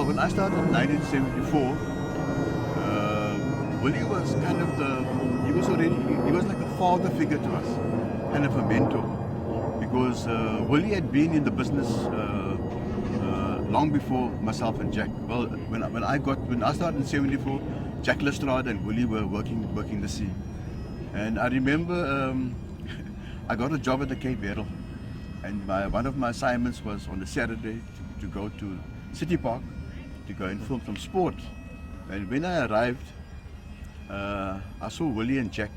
Well, when I started in 1974, Willie was kind of he was like a father figure to us, kind of a mentor, because Willie had been in the business long before myself and Jack. Well, when I started in '74, Jack Lestrade and Willie were working the sea, and I remember I got a job at the Cape Verel, and one of my assignments was on a Saturday to go to City Park to go and film some sport. And when I arrived, I saw Willie and Jack,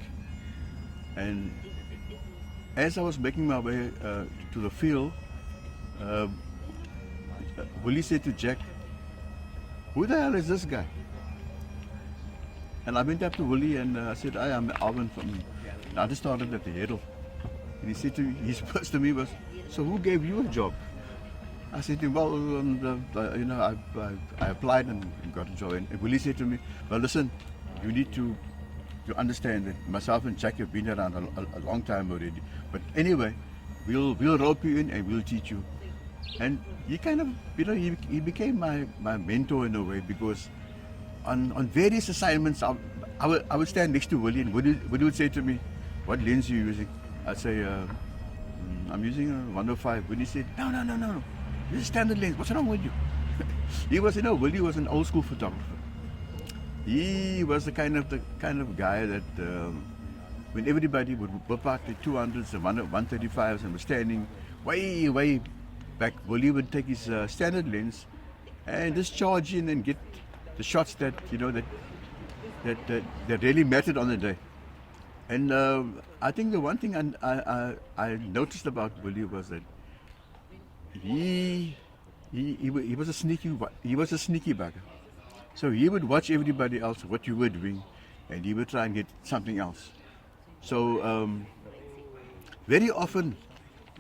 and as I was making my way to the field, Willie said to Jack, "Who the hell is this guy?" And I went up to Willie and I said, "I am Alvin from." I just started at the Hedel. And he said to me, his first to me was, "So who gave you a job?" I said to him, "Well, I applied and got a job." And Willie said to me, "Well, listen, you need to understand that myself and Jack have been around a long time already. But anyway, we'll rope you in and we'll teach you." And he kind of, he became my mentor in a way, because on various assignments, I would stand next to Willie, and Willie would say to me, "What lens are you using?" I'd say, "I'm using a 105. Willie said, No. This is standard lens. What's wrong with you?" Willie was an old school photographer. He was the kind of guy that when everybody would whip out the 200s and 135s and was standing way back, Willie would take his standard lens and just charge in and get the shots that really mattered on the day. And I think the one thing I noticed about Willie was that he was a sneaky bugger. So he would watch everybody else, what you were doing, and he would try and get something else. So very often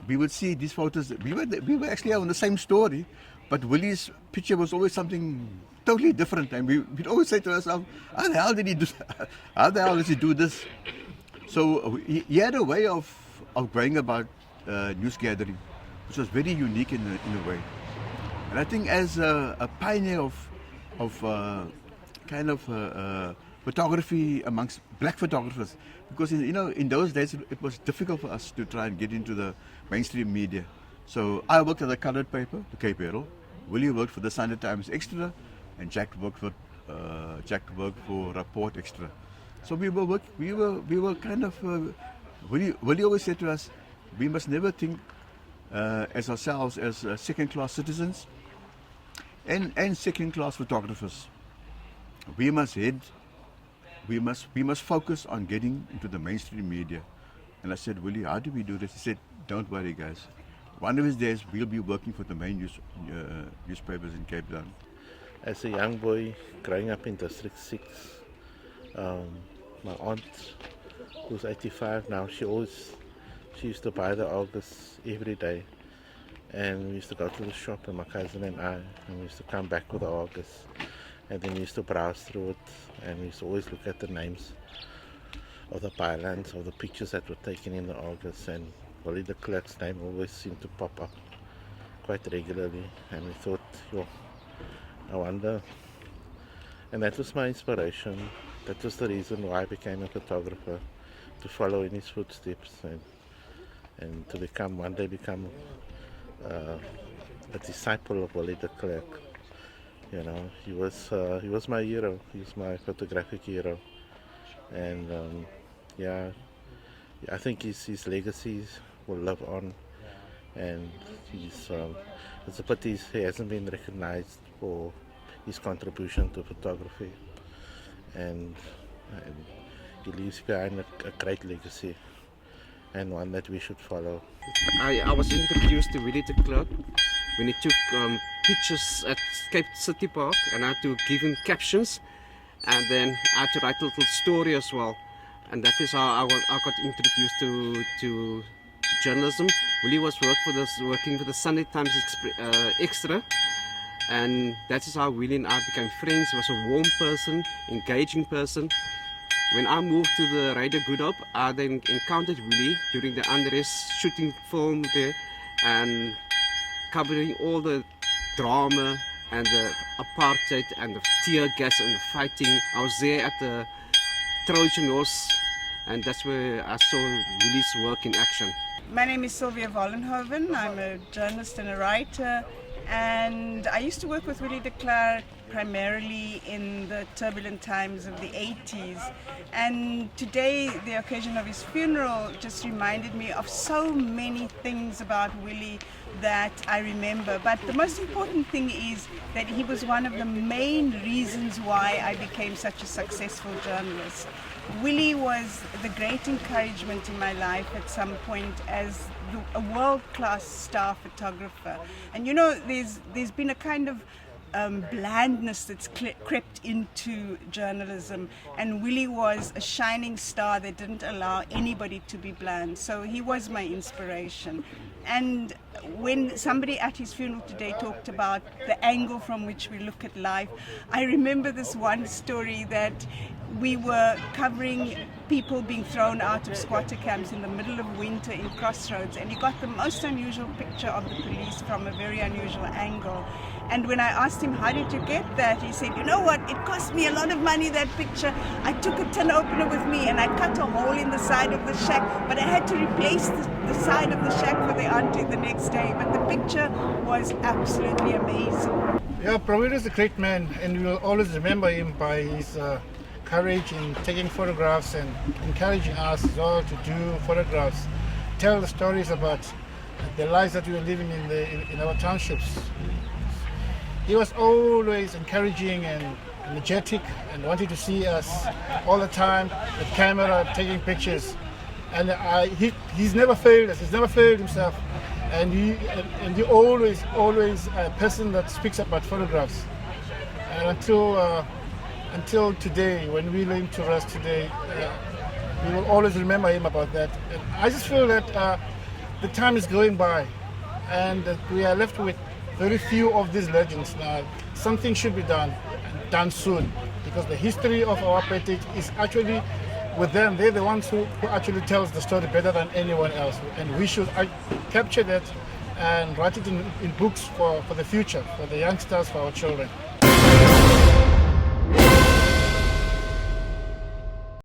we would see these photos. We were actually on the same story, but Willie's picture was always something totally different, and we'd always say to ourselves, "How the hell did he do that? How the hell does he do this?" So he had a way of going about news gathering, which was very unique in a way. And I think as a pioneer of photography amongst black photographers, because in those days it was difficult for us to try and get into the mainstream media. So I worked at the colored paper, the Cape Verel. Willie worked for the Sunday Times Extra, and Jack worked for Rapport Extra. So we were kind of Willie always said to us, we must never think as ourselves as second-class citizens and second-class photographers. We must focus on getting into the mainstream media. And I said, "Willie, how do we do this?" He said, "Don't worry, guys. One of these days we'll be working for the main newspapers in Cape Town." As a young boy growing up in District 6, my aunt, who's 85 now, she used to buy the August every day, and we used to go to the shop, and my cousin and we used to come back with the August, and then we used to browse through it, and we used to always look at the names of the pylons, of the pictures that were taken in the August, and WIllie de Klerk's name always seemed to pop up quite regularly, and we thought, I wonder. And that was my inspiration. That was the reason why I became a photographer, to follow in his footsteps and to one day become a disciple of WIllie de Klerk. He was my hero. He was my photographic hero, and I think his legacies will live on, and it's a pity he hasn't been recognized for his contribution to photography, and he leaves behind a great legacy, and one that we should follow. I was introduced to WIllie de Klerk when he took pictures at Cape City Park, and I had to give him captions, and then I had to write a little story as well, and that is how I got introduced to journalism. Willie was working for the Sunday Times Extra, and that is how Willie and I became friends. He was a warm person, engaging person. When I moved to the Radio Good Hope, I then encountered Willie during the unrest, shooting film there and covering all the drama and the apartheid and the tear gas and the fighting. I was there at the Trojan Horse, and that's where I saw Willie's work in action. My name is Sylvia Vollenhoven. I'm a journalist and a writer, and I used to work with WIllie de Klerk primarily in the turbulent times of the 80s. And today, the occasion of his funeral just reminded me of so many things about Willie that I remember. But the most important thing is that he was one of the main reasons why I became such a successful journalist. Willie was the great encouragement in my life at some point as a world-class star photographer. And you know, there's been a kind of blandness that's crept into journalism, and Willie was a shining star that didn't allow anybody to be bland. So he was my inspiration. And when somebody at his funeral today talked about the angle from which we look at life, I remember this one story that we were covering people being thrown out of squatter camps in the middle of winter in Crossroads, and he got the most unusual picture of the police from a very unusual angle. And when I asked him, how did you get that? He said, you know what, it cost me a lot of money, that picture. I took a tin opener with me and I cut a hole in the side of the shack, but I had to replace the side of the shack for the auntie the next day. But the picture was absolutely amazing. Yeah, Willie is a great man, and we will always remember him by his courage in taking photographs and encouraging us all to do photographs, tell the stories about the lives that we were living in our townships. He was always encouraging and energetic and wanted to see us all the time with camera, taking pictures. And he's never failed us, he's never failed himself. And he always a person that speaks about photographs. And until today, when we learn to rest today, we will always remember him about that. And I just feel that the time is going by, and that we are left with very few of these legends now. Something should be done, and done soon, because the history of our heritage is actually with them. They're the ones who actually tells the story better than anyone else, and we should capture that and write it in books for the future, for the youngsters, for our children.